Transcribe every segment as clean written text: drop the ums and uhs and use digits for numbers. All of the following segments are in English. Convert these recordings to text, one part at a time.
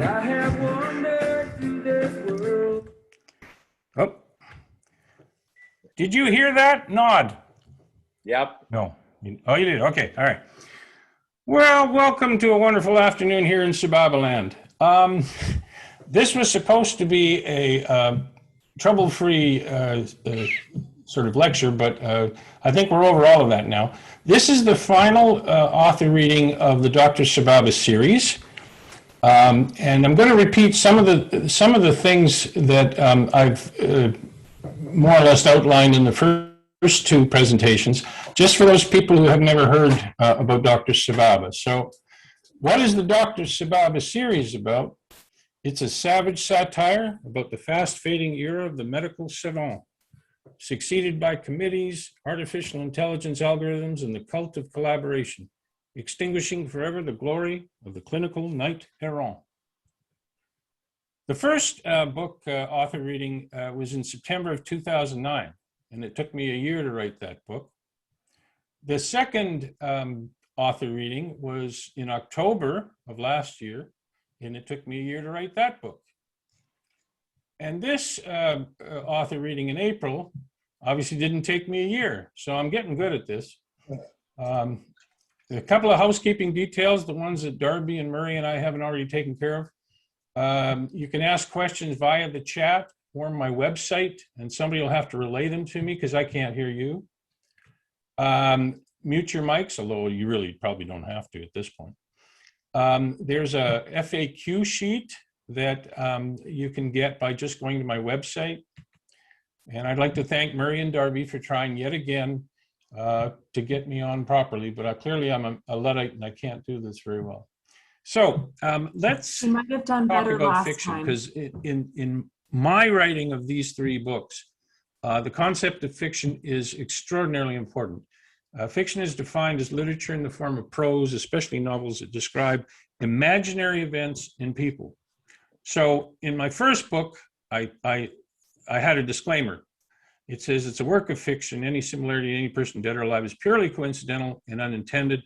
I have wandered through this world. Oh, did you hear that? Nod. Yep. No. Oh, you did. Okay. All right. Well, welcome to a wonderful afternoon here in Sababaland. This was supposed to be a trouble-free sort of lecture, but I think we're over all of that now. This is the final author reading of the Dr. Sababa series. And I'm going to repeat some of the things that I've more or less outlined in the first two presentations, just for those people who have never heard about Dr. Sababa. So, what is the Dr. Sababa series about? It's a savage satire about the fast-fading era of the medical savant, succeeded by committees, artificial intelligence algorithms, and the cult of collaboration, extinguishing forever the glory of the clinical knight errant. The first book author reading was in September of 2009, and it took me a year to write that book. The second author reading was in October of last year, and it took me a year to write that book. And this author reading in April obviously didn't take me a year, so I'm getting good at this. A couple of housekeeping details, the ones that Darby and Murray and I haven't already taken care of. You can ask questions via the chat or my website, and somebody will have to relay them to me because I can't hear you. Mute your mics, although you really probably don't have to at this point. There's a FAQ sheet that you can get by just going to my website. And I'd like to thank Murray and Darby for trying yet again to get me on properly, but clearly I'm a Luddite and I can't do this very well. So let's You might have done talk better about last fiction, time. because in my writing of these three books, the concept of fiction is extraordinarily important. Fiction is defined as literature in the form of prose, especially novels that describe imaginary events in people. So in my first book, I had a disclaimer. It says it's a work of fiction. Any similarity to any person dead or alive is purely coincidental and unintended.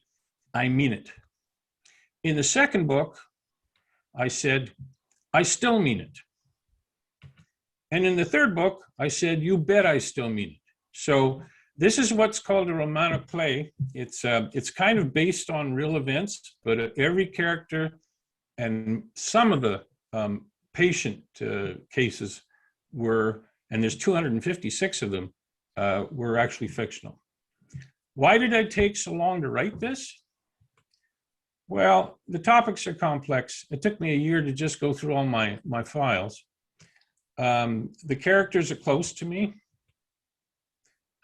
I mean it. In the second book, I said, I still mean it. And in the third book, I said, you bet I still mean it. So this is what's called a romantic play. It's kind of based on real events, but every character and some of the patient cases were, and there's 256 of them, were actually fictional. Why did I take so long to write this? Well, the topics are complex. It took me a year to just go through all my files. The characters are close to me.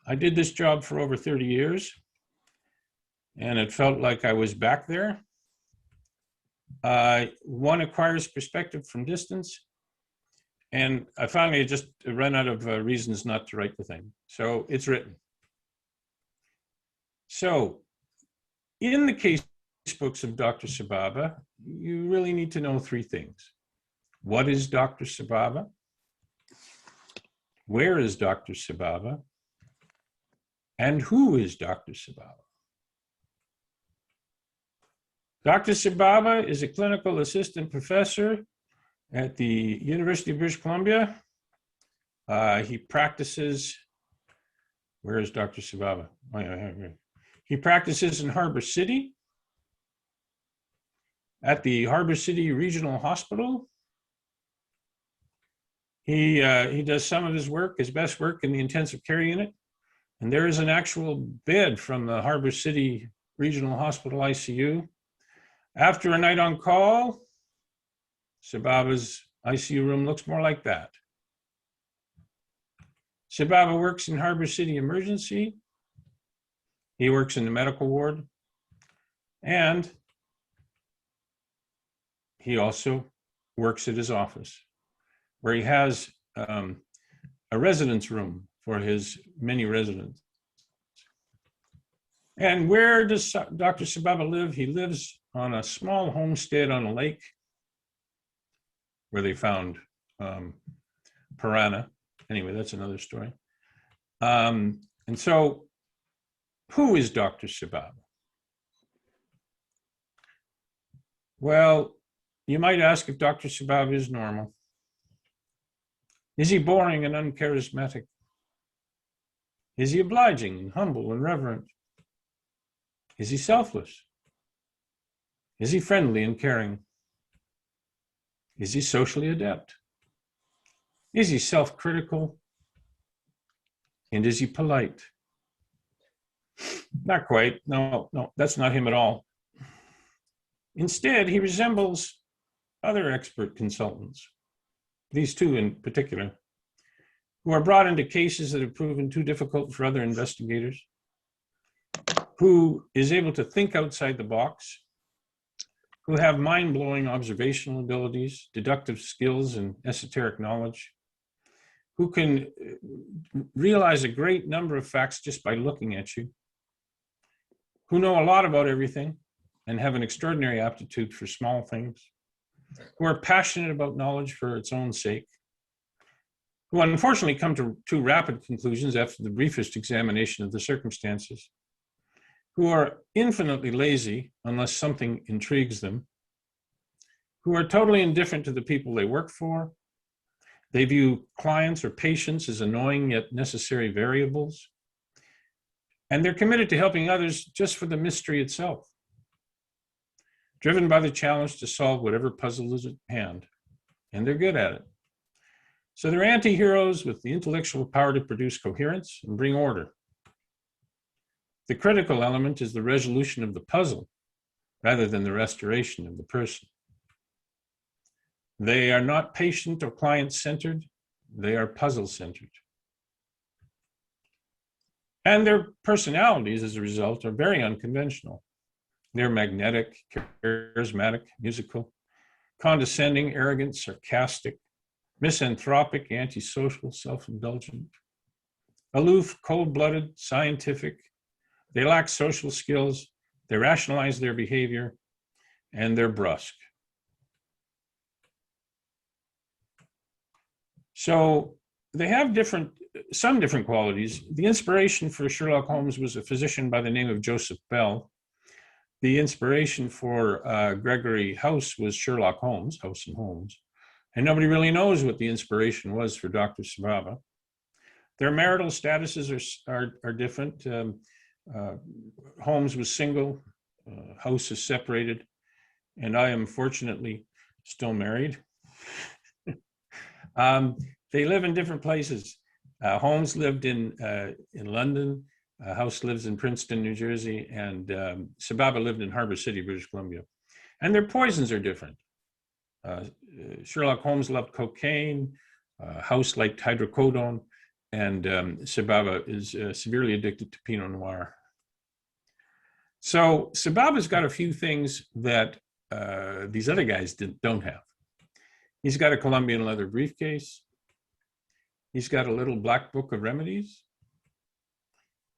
I did this job for over 30 years, and it felt like I was back there. One acquires perspective from distance, and I finally just ran out of reasons not to write the thing. So it's written. So in the case books of Dr. Sababa, you really need to know three things. What is Dr. Sababa? Where is Dr. Sababa? And who is Dr. Sababa? Dr. Sababa is a clinical assistant professor at the University of British Columbia. He practices, where is Dr. Sababa? Oh, yeah. He practices in Harbour City, at the Harbour City Regional Hospital. He does some of his work, his best work, in the intensive care unit. And there is an actual bed from the Harbour City Regional Hospital ICU. After a night on call, Sababa's ICU room looks more like that. Sababa works in Harbour City Emergency. He works in the medical ward. And he also works at his office, where he has a residence room for his many residents. And where does Dr. Sababa live? He lives on a small homestead on a lake where they found piranha. Anyway, that's another story. And so, who is Dr. Sababa? Well, you might ask if Dr. Sababa is normal. Is he boring and uncharismatic? Is he obliging and humble and reverent? Is he selfless? Is he friendly and caring? Is he socially adept? Is he self-critical? And is he polite? Not quite. No, that's not him at all. Instead, he resembles other expert consultants, these two in particular, who are brought into cases that have proven too difficult for other investigators, who is able to think outside the box, who have mind-blowing observational abilities, deductive skills, and esoteric knowledge, who can realize a great number of facts just by looking at you, who know a lot about everything and have an extraordinary aptitude for small things, who are passionate about knowledge for its own sake, who unfortunately come to too rapid conclusions after the briefest examination of the circumstances, who are infinitely lazy unless something intrigues them, who are totally indifferent to the people they work for. They view clients or patients as annoying yet necessary variables. And they're committed to helping others just for the mystery itself, driven by the challenge to solve whatever puzzle is at hand. And they're good at it. So they're anti-heroes with the intellectual power to produce coherence and bring order. The critical element is the resolution of the puzzle rather than the restoration of the person. They are not patient or client-centered, they are puzzle-centered. And their personalities, as a result, are very unconventional. They're magnetic, charismatic, musical, condescending, arrogant, sarcastic, misanthropic, antisocial, self-indulgent, aloof, cold-blooded, scientific. They lack social skills, they rationalize their behavior, and they're brusque. So they have some different qualities. The inspiration for Sherlock Holmes was a physician by the name of Joseph Bell. The inspiration for Gregory House was Sherlock Holmes, House and Holmes. And nobody really knows what the inspiration was for Dr. Sababa. Their marital statuses are different. Holmes was single, House is separated, and I am fortunately still married. They live in different places. Holmes lived in London, House lives in Princeton, New Jersey, and Sababa lived in Harbour City, British Columbia. And their poisons are different. Sherlock Holmes loved cocaine, House liked hydrocodone, and Sababa is severely addicted to Pinot Noir. So Sababa's got a few things that these other guys don't have. He's got a Colombian leather briefcase. He's got a little black book of remedies.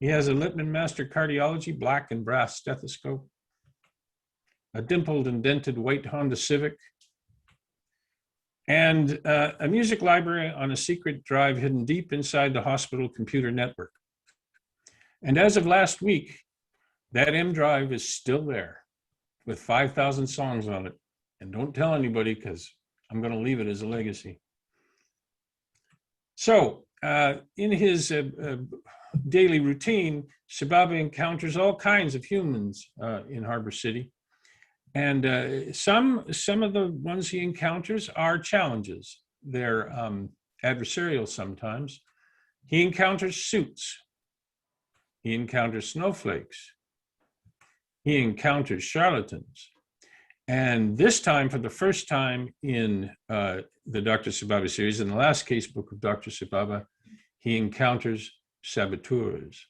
He has a Littman Master Cardiology black and brass stethoscope, a dimpled and dented white Honda Civic, and a music library on a secret drive hidden deep inside the hospital computer network. And as of last week, that M drive is still there with 5,000 songs on it. And don't tell anybody because I'm going to leave it as a legacy. So in his daily routine, Sababa encounters all kinds of humans in Harbour City. And some of the ones he encounters are challenges. They're adversarial sometimes. He encounters suits. He encounters snowflakes. He encounters charlatans. And this time, for the first time in the Dr. Sababa series, in the last casebook of Dr. Sababa, he encounters saboteurs.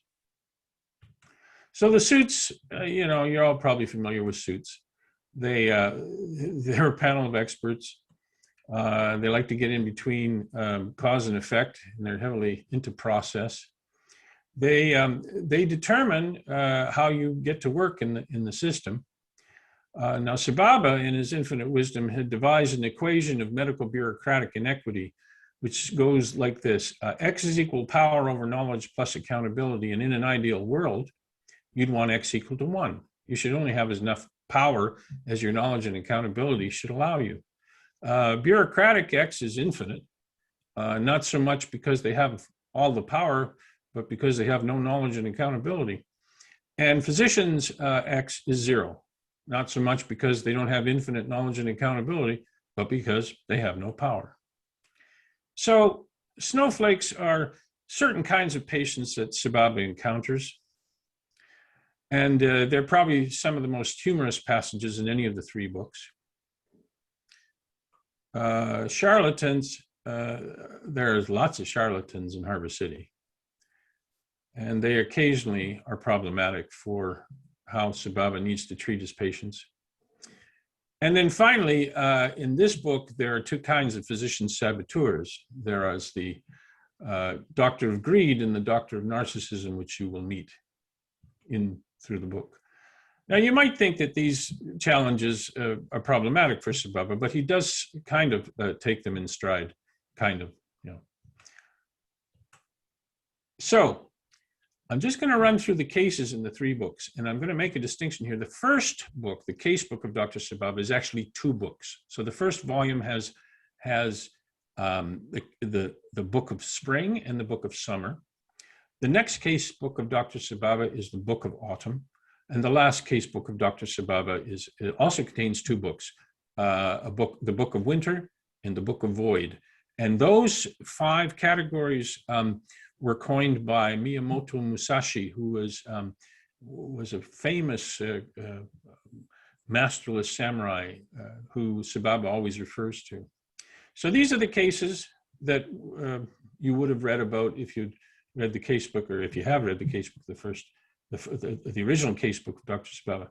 So the suits, you're all probably familiar with suits. They're a panel of experts. They like to get in between cause and effect, and they're heavily into process. They determine how you get to work in the system. Now, Sababa, in his infinite wisdom, had devised an equation of medical bureaucratic inequity, which goes like this. X is equal power over knowledge plus accountability. And in an ideal world, you'd want X equal to 1. You should only have power as your knowledge and accountability should allow you. Bureaucratic X is infinite, not so much because they have all the power, but because they have no knowledge and accountability. And physicians X is zero, not so much because they don't have infinite knowledge and accountability, but because they have no power. So snowflakes are certain kinds of patients that Sababa encounters. And they're probably some of the most humorous passages in any of the three books. Charlatans, there's lots of charlatans in Harbour City. And they occasionally are problematic for how Sababa needs to treat his patients. And then finally, in this book, there are two kinds of physician saboteurs. There is the doctor of greed and the doctor of narcissism, which you will meet through the book. Now, you might think that these challenges are problematic for Sababa, but he does kind of take them in stride, kind of, you know. So I'm just going to run through the cases in the three books, and I'm going to make a distinction here. The first book, the Casebook of Dr. Sababa, is actually two books. So the first volume has the Book of Spring and the Book of Summer. The next Casebook of Dr. Sababa is the Book of Autumn. And the last Casebook of Dr. Sababa it also contains two books, the Book of Winter and the Book of Void. And those 5 categories were coined by Miyamoto Musashi, who was a famous masterless samurai who Sababa always refers to. So these are the cases that you would have read about if you'd read the casebook, or if you have read the casebook, the original casebook of Dr. Sababa.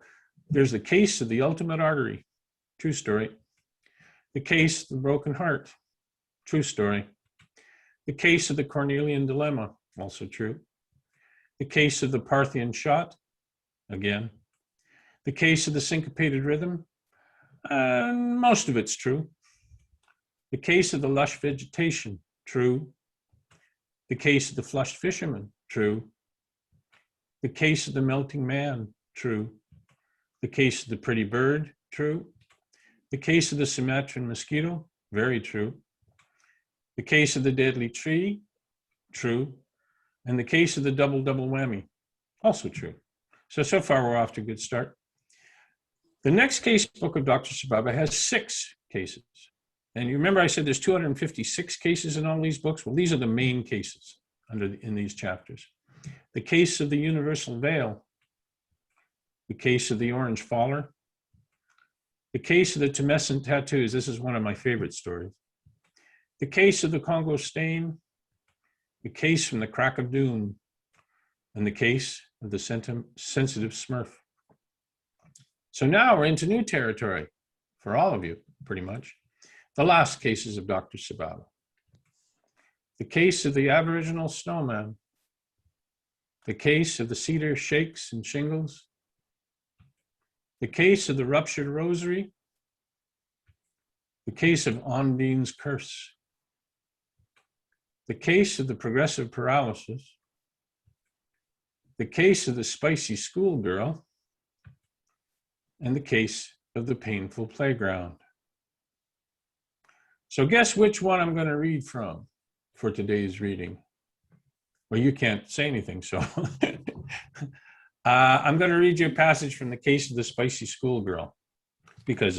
There's the case of the ultimate artery, true story. The case of the broken heart, true story. The case of the Cornelian dilemma, also true. The case of the Parthian shot, again. The case of the syncopated rhythm, most of it's true. The case of the lush vegetation, true. The case of the flushed fisherman, true. The case of the melting man, true. The case of the pretty bird, true. The case of the Sumatran mosquito, very true. The case of the deadly tree, true. And the case of the double whammy, also true. So far we're off to a good start. The next casebook of Dr. Sababa has 6 cases. And you remember I said there's 256 cases in all these books? Well, these are the main cases in these chapters. The case of the universal veil, the case of the orange faller, the case of the tumescent tattoos. This is one of my favorite stories. The case of the Congo stain, the case from the crack of doom, and the case of the sensitive smurf. So now we're into new territory for all of you, pretty much. The last cases of Dr. Sababa. The case of the Aboriginal snowman, the case of the cedar shakes and shingles, the case of the ruptured rosary, the case of Ondine's curse, the case of the progressive paralysis, the case of the spicy schoolgirl, and the case of the painful playground. So guess which one I'm going to read from for today's reading? Well, you can't say anything, so I'm going to read you a passage from the case of the spicy schoolgirl, because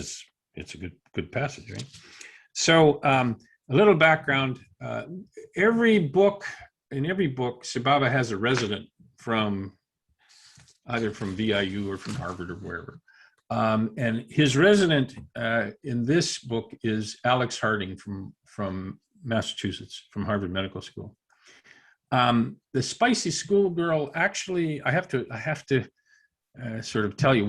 it's a good passage, right? So a little background. In every book, Sababa has a resident either from VIU or from Harvard or wherever. And his resident in this book is Alex Harding from Massachusetts, from Harvard Medical School. The spicy schoolgirl, actually, I have to sort of tell you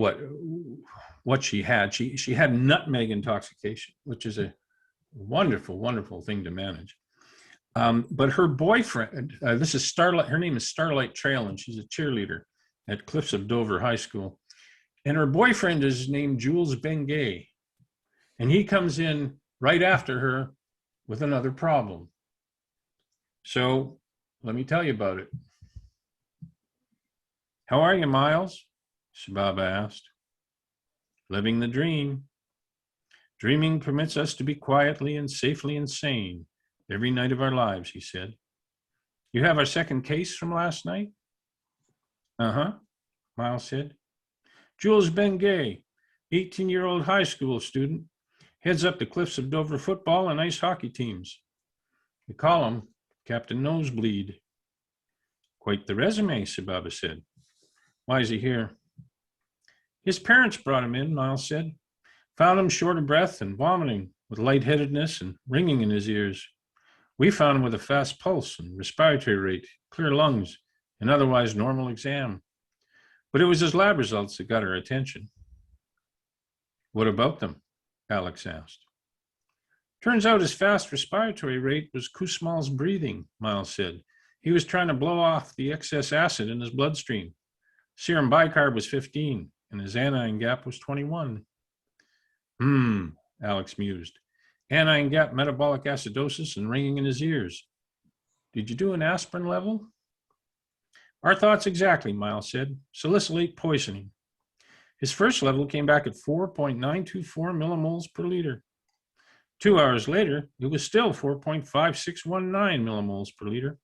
what she had. She had nutmeg intoxication, which is a wonderful, wonderful thing to manage. But her boyfriend, her name is Starlight Trail, and she's a cheerleader at Cliffs of Dover High School. And her boyfriend is named Jules Bengay. And he comes in right after her with another problem. So let me tell you about it. How are you, Miles? Sababa asked. living the dream. Dreaming permits us to be quietly and safely insane every night of our lives, he said. You have our second case from last night? Uh-huh, Miles said. Jules Bengay, 18-year-old high school student, heads up the Cliffs of Dover football and ice hockey teams. We call him Captain Nosebleed. Quite the resume, Sababa said. Why is he here? His parents brought him in, Miles said. Found him short of breath and vomiting, with lightheadedness and ringing in his ears. We found him with a fast pulse and respiratory rate, clear lungs, and otherwise normal exam. But it was his lab results that got our attention. What about them? Alex asked. Turns out his fast respiratory rate was Kussmaul's breathing, Miles said. He was trying to blow off the excess acid in his bloodstream. Serum bicarb was 15, and his anion gap was 21. Alex mused. Anion gap metabolic acidosis and ringing in his ears. Did you do an aspirin level? Our thoughts exactly, Miles said. Salicylate poisoning. His first level came back at 4.924 millimoles per liter. 2 hours later, it was still 4.5619 millimoles per liter.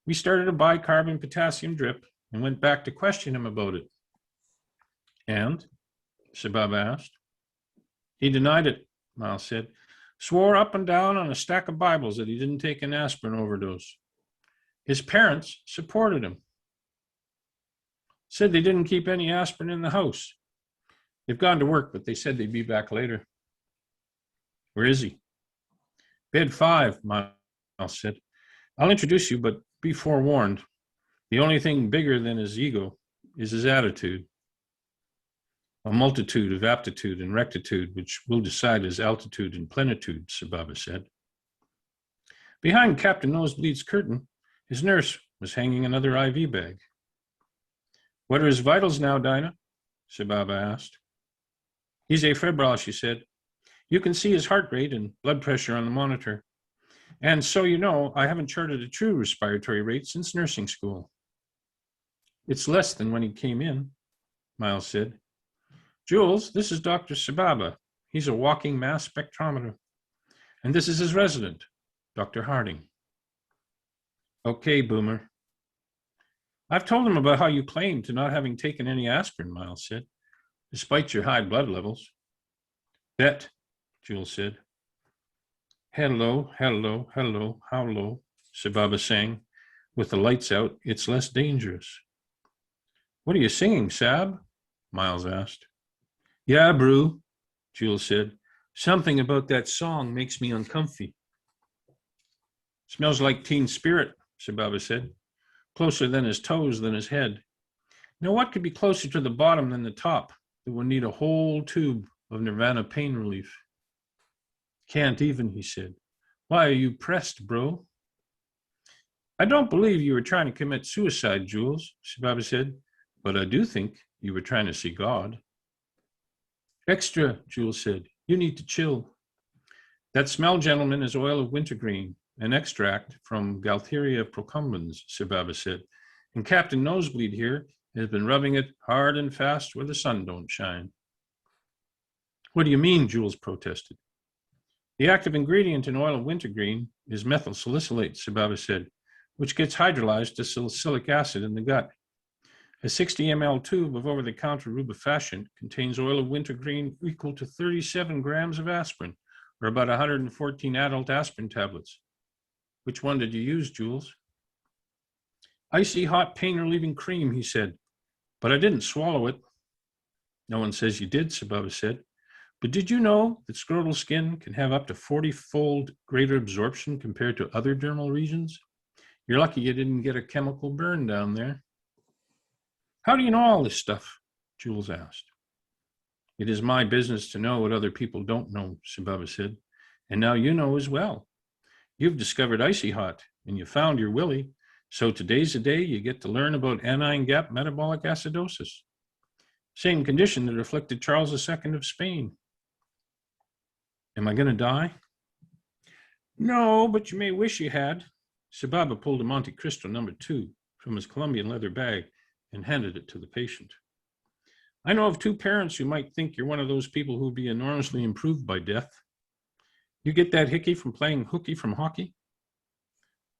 We started a bicarb and potassium drip and went back to question him about it. And? Sababa asked. He denied it, Miles said. Swore up and down on a stack of Bibles that he didn't take an aspirin overdose. His parents supported him. Said they didn't keep any aspirin in the house. They've gone to work, but they said they'd be back later. Where is he? Bed 5, Miles said. I'll introduce you, but be forewarned. The only thing bigger than his ego is his attitude. A multitude of aptitude and rectitude, which will decide his altitude and plenitude, Sababa said. Behind Captain Nosebleed's curtain, his nurse was hanging another IV bag. What are his vitals now, Dinah? Sababa asked. He's afebrile, she said. You can see his heart rate and blood pressure on the monitor. And so you know, I haven't charted a true respiratory rate since nursing school. It's less than when he came in, Miles said. Jules, this is Dr. Sababa. He's a walking mass spectrometer. And this is his resident, Dr. Harding. Okay, Boomer. I've told him about how you claim to not having taken any aspirin, Miles said, despite your high blood levels. Bet, Jules said. Hello, hello, hello, how low, Sababa sang. With the lights out, it's less dangerous. What are you singing, Sab? Miles asked. Yeah, Brew, Jules said. Something about that song makes me uncomfy. Smells like Teen Spirit, Sababa said. Closer than his toes than his head. Now what could be closer to the bottom than the top that would need a whole tube of Nirvana pain relief? Can't even, he said. Why are you pressed, bro? I don't believe you were trying to commit suicide, Jules, Sababa said, but I do think you were trying to see God. Extra, Jules said. You need to chill. That smell, gentlemen, is oil of wintergreen, an extract from Gaultheria procumbens, Sababa said. And Captain Nosebleed here has been rubbing it hard and fast where the sun don't shine. What do you mean, Jules protested. The active ingredient in oil of wintergreen is methyl salicylate, Sababa said, which gets hydrolyzed to salicylic acid in the gut. A 60 ml tube of over-the-counter rubefacient contains oil of wintergreen equal to 37 grams of aspirin, or about 114 adult aspirin tablets. Which one did you use, Jules? Icy hot pain-relieving cream, he said, but I didn't swallow it. No one says you did, Sababa said. But did you know that scrotal skin can have up to 40-fold greater absorption compared to other dermal regions? You're lucky you didn't get a chemical burn down there. How do you know all this stuff? Jules asked. It is my business to know what other people don't know, Sababa said. And now you know as well. You've discovered icy hot, and you found your Willie. So today's the day you get to learn about anion gap metabolic acidosis. Same condition that afflicted Charles II of Spain. Am I going to die? No, but you may wish you had. Sababa pulled a Monte Cristo No. 2 from his Colombian leather bag and handed it to the patient. I know of 2 parents who might think you're one of those people who'd be enormously improved by death. You get that hickey from playing hooky from hockey?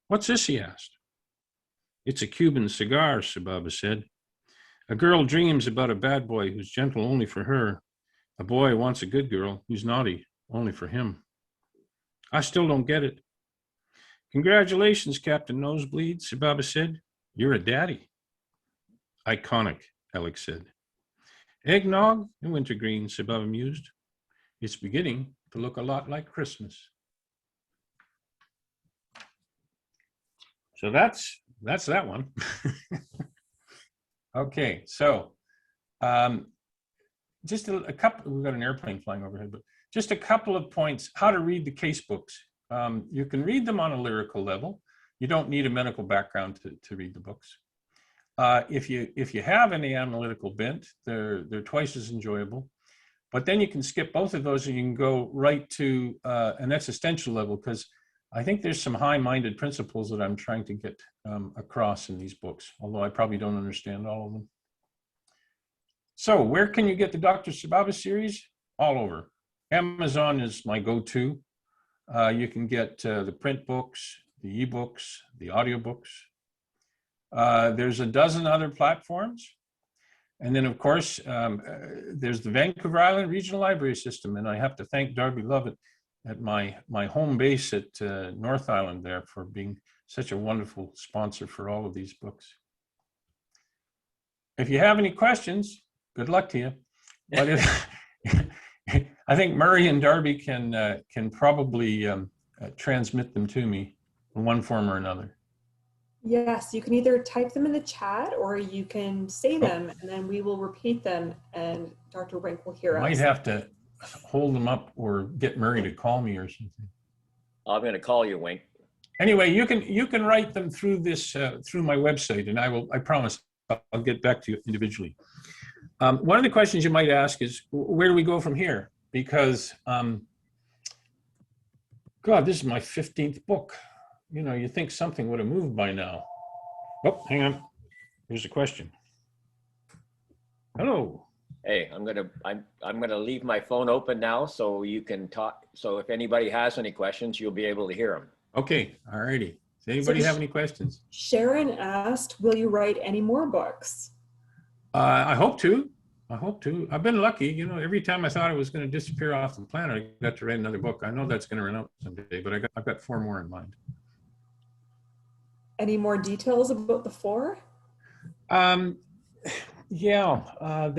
What's this, he asked. It's a Cuban cigar, Sababa said. A girl dreams about a bad boy who's gentle only for her. A boy wants a good girl who's naughty only for him. I still don't get it. Congratulations, Captain Nosebleed, Sababa said. You're a daddy. Iconic, Alex said. Eggnog and wintergreen, Sababa mused. It's beginning to look a lot like Christmas. So that's that one. Okay, so just a couple, we've got an airplane flying overhead, but just a couple of points, how to read the case books. You can read them on a lyrical level. You don't need a medical background to read the books. If you have any analytical bent, they're twice as enjoyable. But then you can skip both of those and you can go right to an existential level, because I think there's some high-minded principles that I'm trying to get across in these books, although I probably don't understand all of them. So where can you get the Dr. Sababa series? All over. Amazon is my go-to. You can get the print books, the ebooks, the audiobooks. There's a dozen other platforms. And then, of course, there's the Vancouver Island Regional Library System. And I have to thank Darby Lovett at my home base at North Island there for being such a wonderful sponsor for all of these books. If you have any questions, good luck to you. But I think Murray and Darby can probably transmit them to me in one form or another. Yes, you can either type them in the chat or you can say them and then we will repeat them and Dr. Rink will hear us. Might have to hold them up or get Murray to call me or something. I'm going to call you, Wink. Anyway, you can write them through this through my website, and I promise I'll get back to you individually. One of the questions you might ask is, where do we go from here? Because God, this is my 15th book. You know, you think something would have moved by now. Oh, hang on. Here's a question. Hello. Hey, I'm gonna leave my phone open now so you can talk. So if anybody has any questions, you'll be able to hear them. Okay. All righty. Does anybody have any questions? Sharon asked, will you write any more books? I hope to. I hope to. I've been lucky. You know, every time I thought I was going to disappear off the planet, I got to write another book. I know that's going to run out someday, but I've got 4 more in mind. Any more details about the 4? Yeah, I'm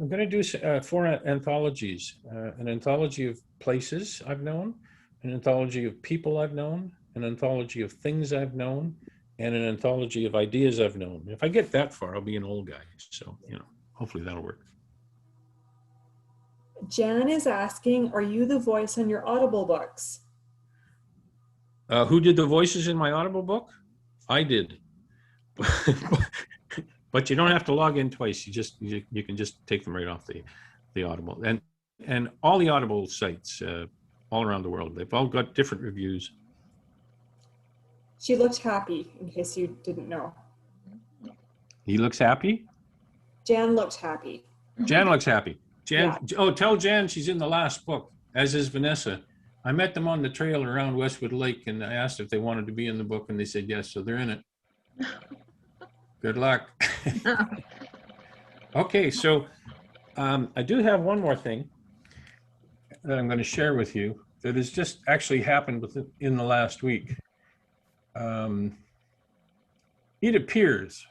going to do 4 anthologies, an anthology of places I've known, an anthology of people I've known, an anthology of things I've known, and an anthology of ideas I've known. If I get that far, I'll be an old guy. So, you know, hopefully that'll work. Jan is asking, are you the voice on your Audible books? Who did the voices in my Audible book? I did. But you don't have to log in twice. You can just take them right off the Audible. And all the Audible sites all around the world, they've all got different reviews. She looked happy, in case you didn't know. He looks happy? Jan looked happy. Jan looks happy. Jan, Yeah. Oh, tell Jan she's in the last book, as is Vanessa. I met them on the trail around Westwood Lake, and I asked if they wanted to be in the book, and they said yes, so they're in it. Good luck. Okay, so I do have one more thing that I'm going to share with you that has just actually happened in the last week. It appears,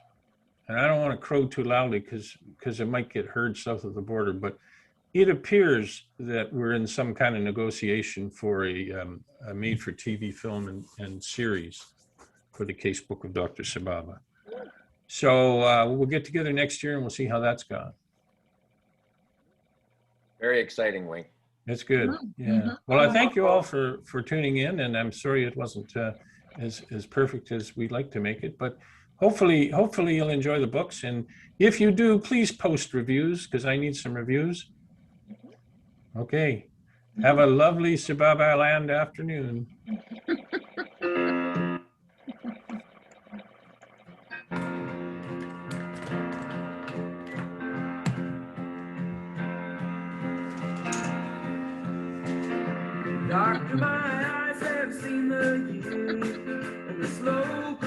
and I don't want to crow too loudly because it might get heard south of the border, but it appears that we're in some kind of negotiation for a made-for-TV film and series for the Casebook of Dr. Sababa. So we'll get together next year and we'll see how that's gone. Very exciting, Wink. That's good. Yeah. Well, I thank you all for tuning in, and I'm sorry it wasn't as perfect as we'd like to make it, but hopefully you'll enjoy the books. And if you do, please post reviews, because I need some reviews. Okay. Have a lovely Sababaland afternoon. my eyes have seen the years and the slow